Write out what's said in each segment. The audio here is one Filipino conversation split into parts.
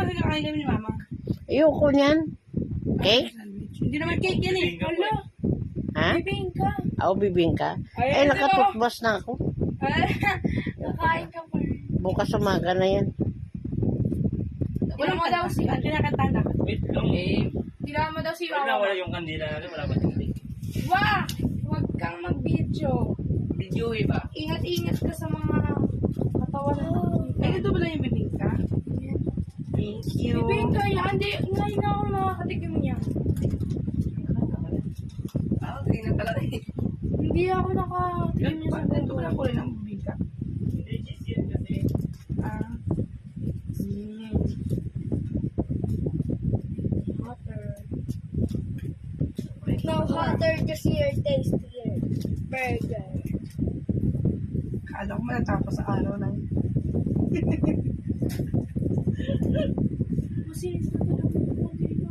kasi kakain kami ni Mama. Ayoko niyan. Cake? Hindi naman cake yan eh. Wala. Ha? Bibingka. Ako bibingka? Ay, Eh, nakatutbas na ako. Kakain ka pa. Bukas umaga na yan. Wala mo daw si ang kinakanta na. Wait lang. Tira mo daw si Wala, Mama. wala yung kandila natin. Wala ba tingin? Wah! Huwag kang mag-video. Video ba? Ingat-ingat ka sa mga katawan na. Ay, ito pala yung bibingka? Thank you. Bibingka yan. Ngayon na ako makakatikim niya. Tingnan pala rin. Hindi ako nakatikim niya sa ganito. Ito pala kulay ng bibingka. Hindi, cheese yan kasi. Water. No hotter, just your tastier burger. Kala ko matatapos sa araw lang. Masinis na kandila.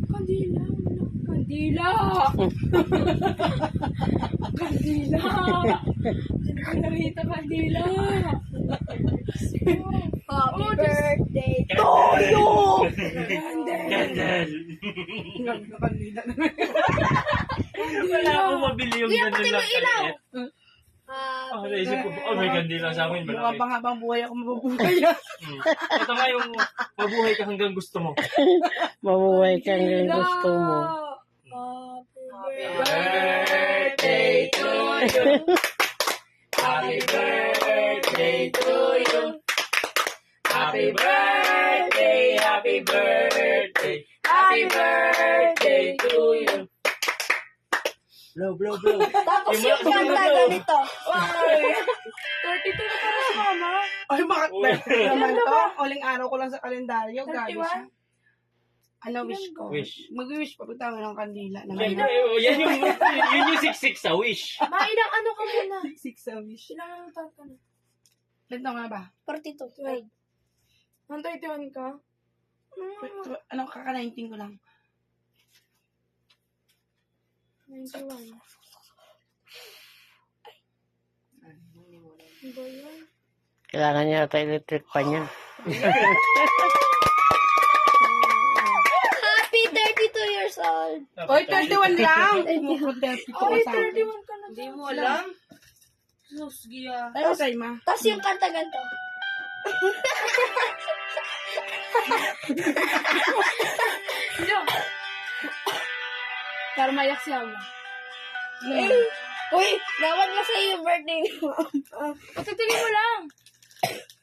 Kandila! Kandila! Hindi ko nakita kandila! Happy birthday. Toyo! Gandal! Kandila na. Wala akong mabili yung gandal lang kaliit. Happy Naisip ko, may gandila sa amin. Mukha Malaki. pang habang buhay ako mabubuhay. Ito nga yung mabuhay ka hanggang gusto mo. Mabuhay ka ng gusto mo. Happy Birthday to you. Happy birthday to you. Happy birthday, happy birthday, happy birthday to you. Blow, blow, blow. Tapos Yung yung mga- kanta ganito. Ay! 32 na pa si Mama. Ay, bakit birthday naman to? Uling araw ko lang sa kalendaryo. Gago siya. Ano wish ko? Wish. Mag-wish pa. Punta ng kandila. Yan yung siksik sa wish. Ilang ano ka muna? Six sa wish. Ilang taon ka na? Ilan taon nga ba? 42. Wait. Nantay ka? Ano, kaka-19 ko lang. 91. Ba yun? Kailangan niya ata electric pa niya. Happy 32 years old. Oy, 31 lang! Umuprotekti ko Ay, sa akin. 31 ka na. Hindi mo alam? Sus, Gia. Ay, okay, ma. Tapos yung kanta ganito. Para mayak siya mo. Uy, nawan mo sa iyo birthday mo. Patutuloy mo lang.